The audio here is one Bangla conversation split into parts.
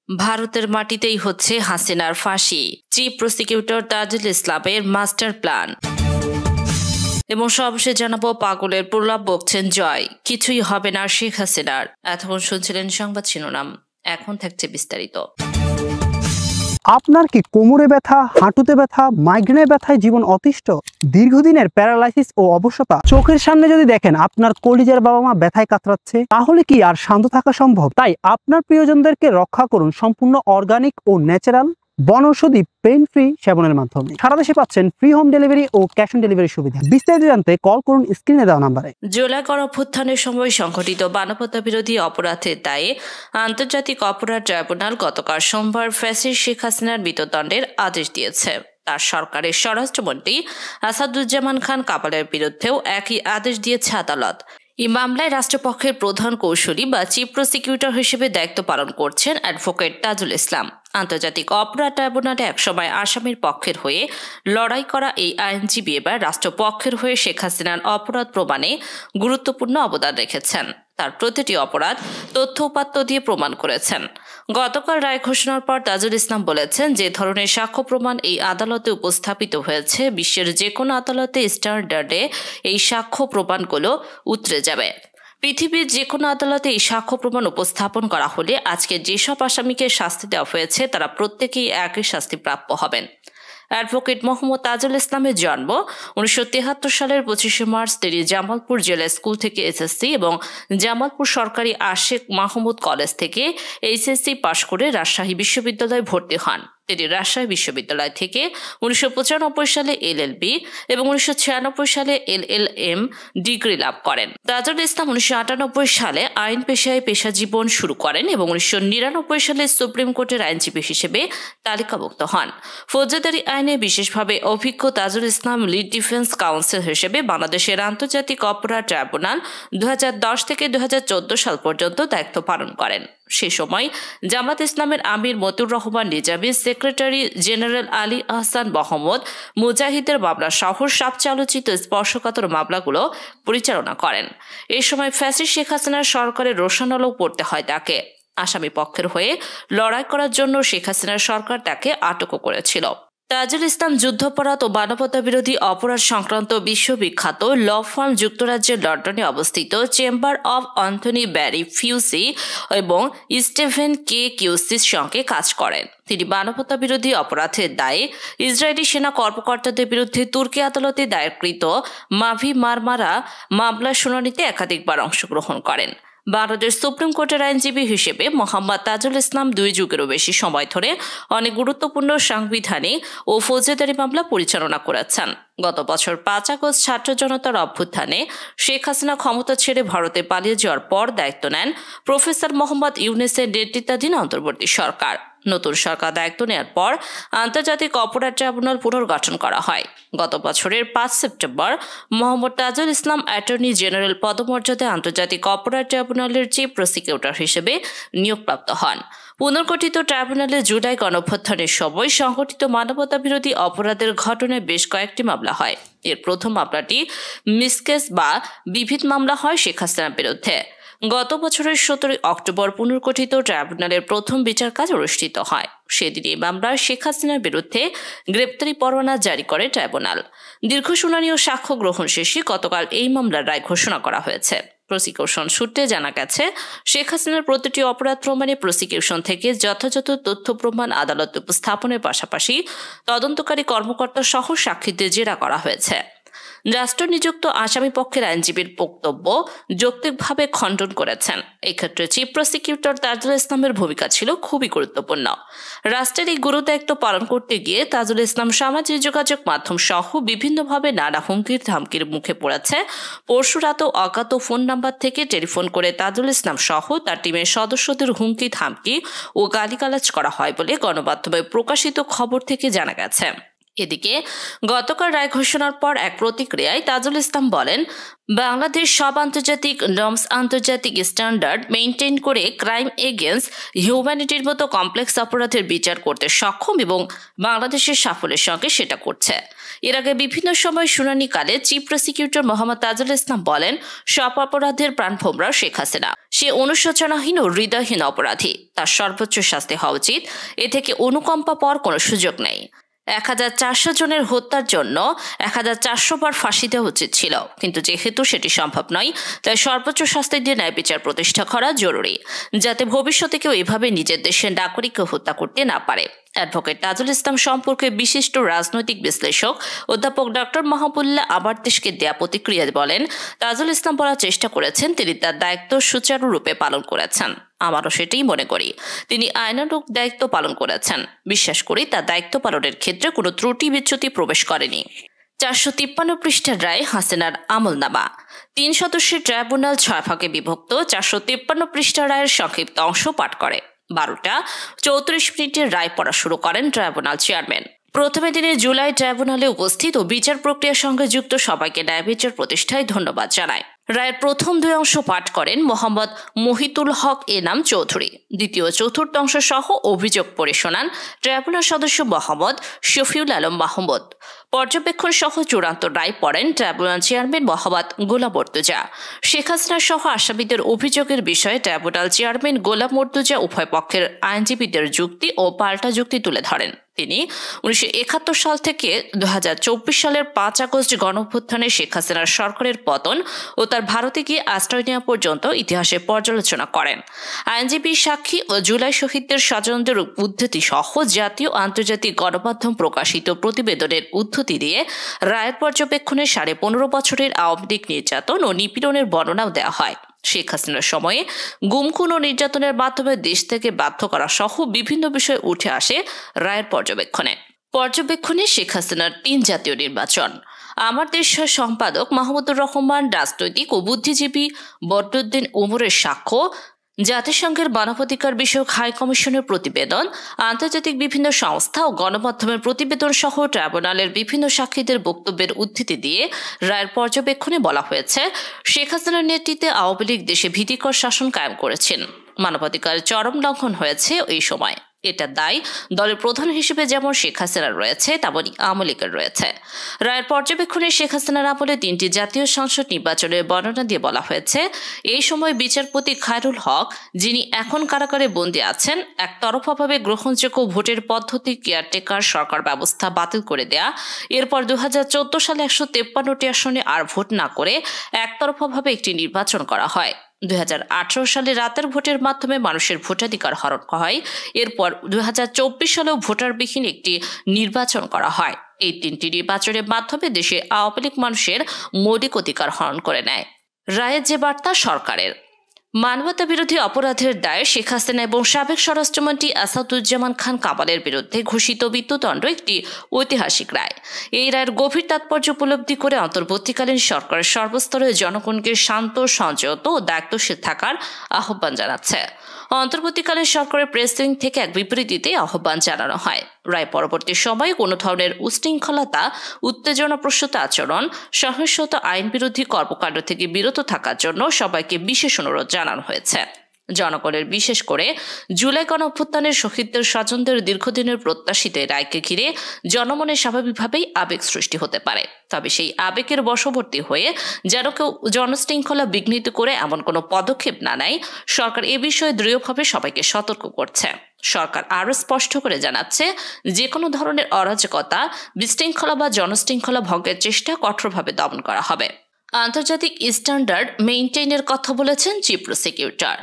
ভারতের মাটিতেই হচ্ছে হাসিনার ফাঁসি, চিফ প্রসিকিউটর তাজুল ইসলামের মাস্টার প্ল্যান। এবং সবশেষে জানাবো, পাগলের প্রলাপ বকছেন জয়, কিছুই হবে না শেখ হাসিনার। এতক্ষণ শুনছিলেন সংবাদ শিরোনাম, এখন থাকছে বিস্তারিত। আপনার কি কোমরে ব্যথা, হাঁটুতে ব্যথা, মাইগ্রেনের ব্যথায় জীবন অতিষ্ঠ, দীর্ঘদিনের প্যারালাইসিস ও অবসতা, চোখের সামনে যদি দেখেন আপনার কলিজার বাবা মা ব্যথায় কাতরাচ্ছে, তাহলে কি আর শান্ত থাকা সম্ভব? তাই আপনার প্রিয়জনদেরকে রক্ষা করুন সম্পূর্ণ অর্গানিক ও ন্যাচারাল বনৌষধি পেইন ফ্রি সেবনের মাধ্যমে। সারা দেশে পাচ্ছেন ফ্রি হোম ডেলিভারি ও ক্যাশ অন ডেলিভারি সুবিধা। বিস্তারিত জানতে কল করুন স্ক্রিনে দেওয়া নাম্বারে। জুলাই গণঅভ্যুত্থানের সময় সংঘটিত মানবতা বিরোধী অপরাধের দায়ে আন্তর্জাতিক অপরাধ ট্রাইব্যুনাল গতকাল সোমবার ফ্যাসিস্ট শেখ হাসিনার মৃত্যুদণ্ডের আদেশ দিয়েছে। তার সরকারের স্বরাষ্ট্রমন্ত্রী আসাদুজ্জামান খান কাপালের বিরুদ্ধেও একই আদেশ দিয়েছে আদালত। এই মামলায় রাষ্ট্রপক্ষের প্রধান কৌশলী বা চিফ প্রসিকিউটর হিসেবে দায়িত্ব পালন করছেন অ্যাডভোকেট তাজুল ইসলাম। আন্তর্জাতিক অপরাধ ট্রাইব্যুনালে একসময় আসামির পক্ষের হয়ে লড়াই করা এই আইনজীবী এবার রাষ্ট্রপক্ষের হয়ে শেখ হাসিনার অপরাধ প্রমাণে গুরুত্বপূর্ণ অবদান রেখেছেন। তার প্রতিটি অপরাধ তথ্য উপাত্ত দিয়ে প্রমাণ করেছেন। গতকাল রায় ঘোষণার পর তাজুল ইসলাম বলেছেন, যে ধরনের সাক্ষ্য প্রমাণ এই আদালতে উপস্থাপিত হয়েছে, বিশ্বের যে কোনো আদালতে স্ট্যান্ডার্ডে এই সাক্ষ্য প্রমাণগুলো উতরে যাবে। পৃথিবীর যে কোনো আদালতে এই সাক্ষ্য প্রমাণ উপস্থাপন করা হলে আজকে যেসব আসামিকে শাস্তি দেওয়া হয়েছে তারা প্রত্যেকেই একই শাস্তি প্রাপ্য হবেন। অ্যাডভোকেট মোহাম্মদ তাজুল ইসলামের জন্ম 1973 সালের 25শে মার্চ। তিনি জামালপুর জেলা স্কুল থেকে এসএসসি এবং জামালপুর সরকারি আশেক মাহমুদ কলেজ থেকে এইচএসসি পাশ করে রাজশাহী বিশ্ববিদ্যালয়ে ভর্তি হন। তিনি রাজশাহী বিশ্ববিদ্যালয় থেকে 1995 সালে এলএলবি এবং 1996 সালে এলএলএম ডিগ্রি লাভ করেন। তাজুল ইসলাম 1998 সালে আইন পেশায় পেশাজীবন শুরু করেন এবং 1999 সালে সুপ্রিম কোর্টের আইনজীবী হিসেবে তালিকাভুক্ত হন। ফৌজদারি আইনে বিশেষভাবে অভিজ্ঞ Tajul Islam lead defence council হিসেবে বাংলাদেশের আন্তর্জাতিক অপরাধ ট্রাইব্যুনাল 2010 থেকে 2014 সাল পর্যন্ত দায়িত্ব পালন করেন। সে সময় জামাত ইসলামের আমির মতিউর রহমান নিজামী, সেক্রেটারি জেনারেল আলী আহসান মোহাম্মদ মুজাহিদের মামলা সহ সবচেয়ে আলোচিত স্পর্শকাতর মামলাগুলো পরিচালনা করেন। এই সময় ফ্যাসিস্ট শেখ হাসিনার সরকারের রোশন আলো পড়তে হয় তাকে। আসামি পক্ষের হয়ে লড়াই করার জন্য শেখ হাসিনার সরকার তাকে আটকও করেছিল। তাজুল ইসলাম যুদ্ধাপরাধ ও মানবতা বিরোধী অপরাধ সংক্রান্ত বিশ্ববিখ্যাত ল ফার্ম যুক্তরাজ্যের লন্ডনে অবস্থিত চেম্বার অব অ্যান্থনি ব্যারি ফিউসি এবং স্টিভেন কে কিউসির সঙ্গে কাজ করেন। তিনি মানবতা বিরোধী অপরাধের দায়ে ইসরায়েলি সেনা কর্মকর্তাদের বিরুদ্ধে তুর্কি আদালতে দায়েরকৃত মাভি মারমারা মামলার শুনানিতে একাধিকবার অংশগ্রহণ করেন। বাংলাদেশ সুপ্রিম কোর্টের আইনজীবী হিসেবে মোহাম্মদ তাজুল ইসলাম 2 যুগেরও বেশি সময় ধরে অনেক গুরুত্বপূর্ণ সাংবিধানিক ও ফৌজদারি মামলা পরিচালনা করেছেন। গত বছর 5 আগস্ট ছাত্র জনতার অভ্যুত্থানে শেখ হাসিনা ক্ষমতা ছেড়ে ভারতে পালিয়ে যাওয়ার পর দায়িত্ব নেন প্রফেসর মোহাম্মদ ইউনূসের নেতৃত্বাধীন অন্তর্বর্তী সরকার। নতুন সরকার দায়িত্ব নেওয়ার পর আন্তর্জাতিক অপরাধ ট্রাইব্যুনাল পুনর্গঠন করা হয়। গত বছরের 5 September Mohammad Tajul Islam attorney general পদমর্যাদায় আন্তর্জাতিক অপরাধ ট্রাইব্যুনালের চিফ প্রসিকিউটর হিসেবে নিয়োগপ্রাপ্ত হন। পুনর্গঠিত ট্রাইব্যুনালে জুলাই গণঅভ্যুত্থানের সময় সংঘটিত মানবতা বিরোধী অপরাধের ঘটনায় বেশ কয়েকটি মামলা হয়। এর প্রথম মামলাটি মিসকেস বা বিভিদ মামলা হয় শেখ হাসিনার বিরুদ্ধে। গত বছরের 17 অক্টোবর পুনর্গঠিত ট্রাইব্যুনালের প্রথম বিচার কাজ অনুষ্ঠিত হয়। সেদিন এই মামলায় শেখ হাসিনার বিরুদ্ধে গ্রেপ্তারি পরোয়ানা জারি করে ট্রাইব্যুনাল। দীর্ঘ শুনানি ও সাক্ষ্য গ্রহণ শেষে গতকাল এই মামলার রায় ঘোষণা করা হয়েছে। প্রসিকিউশন সূত্রে জানা গেছে, শেখ হাসিনার প্রতিটি অপরাধ প্রমাণে প্রসিকিউশন থেকে যথাযথ তথ্য প্রমাণ আদালতে উপস্থাপনের পাশাপাশি তদন্তকারী কর্মকর্তা সহ সাক্ষীদের জেরা করা হয়েছে। রাষ্ট্র নিযুক্ত আসামি পক্ষের আইনজীবীর বক্তব্য যৌক্তিকভাবে খণ্ডন করেছেন। এক্ষেত্রে চিফ প্রসিকিউটর তাজুল ইসলামের ভূমিকা ছিল খুবই গুরুত্বপূর্ণ। রাষ্ট্রের এই গুরুদায়িত্ব পালন করতে গিয়ে তাজুল ইসলাম সামাজিক যোগাযোগ মাধ্যম সহ বিভিন্নভাবে নানা হুমকির ধামকির মুখে পড়েছে। পরশু রাতেও অজ্ঞাত ফোন নাম্বার থেকে টেলিফোন করে তাজুল ইসলাম সহ তার টিমের সদস্যদের হুমকি ধামকি ও গালিগালাজ করা হয় বলে গণমাধ্যমে প্রকাশিত খবর থেকে জানা গেছে। এদিকে গতকাল রায় ঘোষণার পর এক প্রতিক্রিয়ায় তাজুল ইসলাম বলেন, বাংলাদেশ সব আন্তর্জাতিক নর্মস, আন্তর্জাতিক স্ট্যান্ডার্ড মেইনটেইন করে ক্রাইম এগেইনস্ট হিউম্যানিটির মতো কমপ্লেক্স অপরাধের বিচার করতে সক্ষম এবং বাংলাদেশের সাফল্যের সঙ্গে সেটা করছে। এর আগে বিভিন্ন সময় শুনানিকালে চিফ প্রসিকিউটর মোহাম্মদ তাজুল ইসলাম বলেন, সব অপরাধের প্রাণভোমরা শেখ হাসিনা। সে অনুশোচনাহীন ও হৃদয়হীন অপরাধী, তার সর্বোচ্চ শাস্তি হওয়া উচিত। এ থেকে অনুকম্পা পাওয়ার কোনো সুযোগ নেই। 1400 জনের হত্যার জন্য 1400 বার ফাঁসি দেওয়া উচিত ছিল, কিন্তু যেহেতু সেটি সম্ভব নয়, তাই সর্বোচ্চ শাস্তি দিয়ে ন্যায় বিচার প্রতিষ্ঠা করা জরুরি, যাতে ভবিষ্যতে কেউ এভাবে নিজের দেশের নাগরিককে হত্যা করতে না পারে। অ্যাডভোকেট তাজুল ইসলাম সম্পর্কে বিশিষ্ট রাজনৈতিক বিশ্লেষক অধ্যাপক ডক্টর মাহবুবুল্লাহ আবার দেশকে দেয়া প্রতিক্রিয়া বলেন, তাজুল ইসলাম বলার চেষ্টা করেছেন তিনি তার দায়িত্ব সুচারুরূপে পালন করেছেন। আমারও সেটাই মনে করি, তিনি আইনানুগ দায়িত্ব পালন করেছেন। বিশ্বাস করি তার দায়িত্ব পালনের ক্ষেত্রে কোনো ত্রুটি বিচ্যুতি প্রবেশ করেনি। 453 পৃষ্ঠার রায় হাসিনার আমলনামা। 3 সদস্যের ট্রাইব্যুনাল 6 ভাগে বিভক্ত 453 পৃষ্ঠার রায়ের সংক্ষিপ্ত অংশ পাঠ করে 12টা 34 মিনিটের রায় পড়া শুরু করেন ট্রাইব্যুনাল চেয়ারম্যান। প্রথমে তিনি জুলাই ট্রাইব্যুনালে উপস্থিত ও বিচার প্রক্রিয়ার সঙ্গে যুক্ত সবাইকে ন্যায় বিচার প্রতিষ্ঠায় ধন্যবাদ জানায়। রায়ের প্রথম 2 অংশ পাঠ করেন মোহাম্মদ মহিতুল হক এনাম চৌধুরী। দ্বিতীয় ও চতুর্থ অংশ সহ অভিযোগ পড়ে শোনান ট্রাইব্যুনাল সদস্য মোহাম্মদ শফিউল আলম মাহমুদ। পর্যবেক্ষণ সহ চূড়ান্ত রায় পড়েন ট্রাইব্যুনাল চেয়ারম্যান মোহাম্মদ গোলাম মর্তুজা। শেখ হাসিনা সহ আসামিদের অভিযোগের বিষয়ে ট্রাইব্যুনাল চেয়ারম্যান গোলাম মর্তুজা উভয় পক্ষের আইনজীবীদের যুক্তি ও পাল্টা যুক্তি তুলে ধরেন। তিনি 1971 সাল থেকে 2024 সালের 5 আগস্ট গণঅভ্যুত্থানে শেখ হাসিনার সরকারের পতন ও তার ভারতে গিয়ে আশ্রয় নেওয়া পর্যন্ত ইতিহাসে পর্যালোচনা করেন। আইনজীবী, সাক্ষী ও জুলাই শহীদদের স্বজনদের উদ্ধৃতি সহ জাতীয় আন্তর্জাতিক গণমাধ্যম প্রকাশিত প্রতিবেদনের উদ্ধৃতি দিয়ে রায়ের পর্যবেক্ষণে 15.5 বছরের আওয়ামী লীগ নির্যাতন ও নিপীড়নের বর্ণনাও দেওয়া হয়। শেখ হাসিনার সময়ে গুম-খুন ও নির্যাতনের মাধ্যমে দেশ থেকে বাধ্য করা সহ বিভিন্ন বিষয় উঠে আসে রায়ের পর্যবেক্ষণে শেখ হাসিনার 3 জাতীয় নির্বাচন। আমার দেশ সম্পাদক মাহমুদুর রহমান, রাজনৈতিক ও বুদ্ধিজীবী বদরুদ্দিন উমরের সাক্ষ্য, জাতিসংঘের মানবাধিকার বিষয়ক হাই কমিশনের প্রতিবেদন, আন্তর্জাতিক বিভিন্ন সংস্থা ও গণমাধ্যমের প্রতিবেদন সহ ট্রাইব্যুনালের বিভিন্ন সাক্ষীদের বক্তব্যের উদ্ধৃতি দিয়ে রায়ের পর্যবেক্ষণে বলা হয়েছে, শেখ হাসিনার নেতৃত্বে আওয়ামী লীগ দেশে ভীতিকর শাসন কায়েম করেছেন। মানবাধিকারের চরম লঙ্ঘন হয়েছে এই সময়। এটা দায় দলের প্রধান হিসেবে যেমন শেখ হাসিনার রয়েছে, তেমনি আওয়ামী লীগের রয়েছে। রায়ের পর্যবেক্ষণে শেখ হাসিনার আমলে 3টি জাতীয় সংসদ নির্বাচনের বর্ণনা দিয়ে বলা হয়েছে, এই সময় বিচারপতি খায়রুল হক, যিনি এখন কারাগারে বন্দী আছেন, একতরফাভাবে গ্রহণযোগ্য ভোটের পদ্ধতি কেয়ারটেকার সরকার ব্যবস্থা বাতিল করে দেয়া, এরপর 2014 সালে 153টি আসনে আর ভোট না করে একতরফাভাবে একটি নির্বাচন করা হয়। 2018 সালে রাতের ভোটের মাধ্যমে মানুষের ভোটাধিকার হরণ করা হয়। এরপর 2024 সালেও ভোটারবিহীন একটি নির্বাচন করা হয়। এই 3টি নির্বাচনের মাধ্যমে দেশে আওয়ামী লীগ মানুষের মৌলিক অধিকার হরণ করে নেয়। রায়ের যে বার্তা সরকারের, মানবতা বিরোধী অপরাধের দায়ে শেখ হাসিনা এবং সাবেক স্বরাষ্ট্রমন্ত্রী আসাদুজ্জামান খান কামালের বিরুদ্ধে ঘোষিত মৃত্যুদণ্ড একটি ঐতিহাসিক রায়। এই রায়ের গভীর তাৎপর্য উপলব্ধি করে অন্তর্বর্তীকালীন সরকারের সর্বস্তরের জনগণকে শান্ত, সংযত ও দায়িত্বশীল থাকার আহ্বান জানাচ্ছে। অন্তর্বর্তীকালীন সরকারের প্রেস উইং থেকে এক বিবৃতিতে আহ্বান জানানো হয়, রায় পরবর্তী সময়ে কোনো ধরনের উশৃঙ্খলতা, উত্তেজনাপ্রসূত আচরণ, সহিংসতা, আইন বিরোধী কর্মকাণ্ড থেকে বিরত থাকার জন্য সবাইকে বিশেষ অনুরোধ জানানো হয়েছে। জনগণের, বিশেষ করে জুলাই গণঅভ্যুত্থানের শহীদদের স্বজনদের দীর্ঘদিনের প্রত্যাশিত রায়কে ঘিরে জনমনে স্বাভাবিকভাবেই আবেগ সৃষ্টি হতে পারে। তবে সেই আবেগের বশবর্তী হয়ে যেন কেউ জনশৃঙ্খলা বিঘ্নিত করে এমন কোনো পদক্ষেপ না নেয়, সরকার এ বিষয়ে দৃঢ়ভাবে সবাইকে সতর্ক করছে। সরকার আরও স্পষ্ট করে জানাচ্ছে, যে কোনো ধরনের অরাজকতা, বিশৃঙ্খলা বা জনশৃঙ্খলা ভঙ্গের চেষ্টা কঠোরভাবে দমন করা হবে। আন্তর্জাতিক স্ট্যান্ডার্ড মেইনটেইনের কথা বলেছেন চিফ প্রসিকিউটর।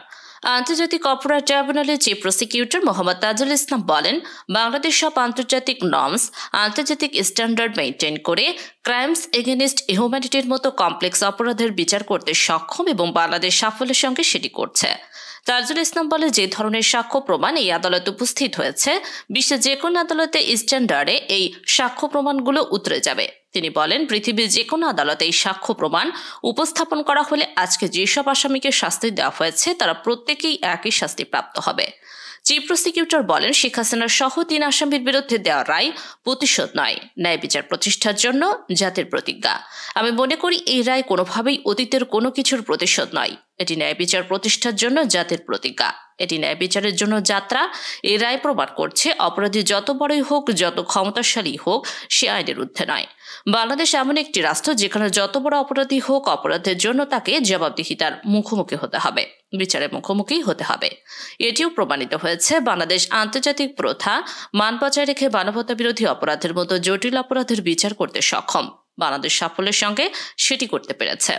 আন্তর্জাতিক অপরাধ ট্রাইব্যুনালের চিফ প্রসিকিউটর মোহাম্মদ তাজুল ইসলাম বলেন, বাংলাদেশ সব আন্তর্জাতিক নর্মস, আন্তর্জাতিক স্ট্যান্ডার্ড মেইনটেইন করে ক্রাইমস এগেইনস্ট হিউম্যানিটির মতো কমপ্লেক্স অপরাধের বিচার করতে সক্ষম এবং বাংলাদেশ সাফল্যের সঙ্গে সেটি করছে। তাজুল ইসলাম বলে, যে ধরনের সাক্ষ্য প্রমাণ এই আদালতে উপস্থিত হয়েছে, বিশ্বের যে কোনো আদালতে স্ট্যান্ডার্ডে এই সাক্ষ্য প্রমাণগুলো উতরে যাবে। তিনি বলেন, পৃথিবীর যে কোনো আদালতে এই সাক্ষ্য প্রমাণ উপস্থাপন করা হলে আজকে যেসব আসামিকে শাস্তি দেওয়া হয়েছে তারা প্রত্যেকেই একই শাস্তি প্রাপ্ত হবে। চিফ প্রসিকিউটর বলেন, শেখ হাসিনা সহ 3 আসামির বিরুদ্ধে দেওয়া রায় প্রতিশোধ নয়, ন্যায় বিচার প্রতিষ্ঠার জন্য জাতির প্রতিজ্ঞা। আমি মনে করি এই রায় কোনোভাবেই অতীতের কোনো কিছুর প্রতিশোধ নয়, এটি ন্যায় বিচার প্রতিষ্ঠার জন্য জাতির প্রতিজ্ঞা। এটি ন্যায় বিচারের জন্য যাত্রা। এই রায় প্রমাণ করছে অপরাধী যত বড়ই হোক, যত ক্ষমতাশালী হোক, সে আইনের ঊর্ধ্বে নয়। বাংলাদেশ এমন একটি রাষ্ট্র যেখানে যত বড় অপরাধী হোক, অপরাধের জন্য তাকে জবাবদিহিতার মুখোমুখি হতে হবে, বিচারের মুখোমুখি হতে হবে। এটিও প্রমাণিত হয়েছে বাংলাদেশ আন্তর্জাতিক প্রথা মান বজায় রেখে মানবতা বিরোধী অপরাধের মতো জটিল অপরাধের বিচার করতে সক্ষম। বাংলাদেশ সাফল্যের সঙ্গে সেটি করতে পেরেছে।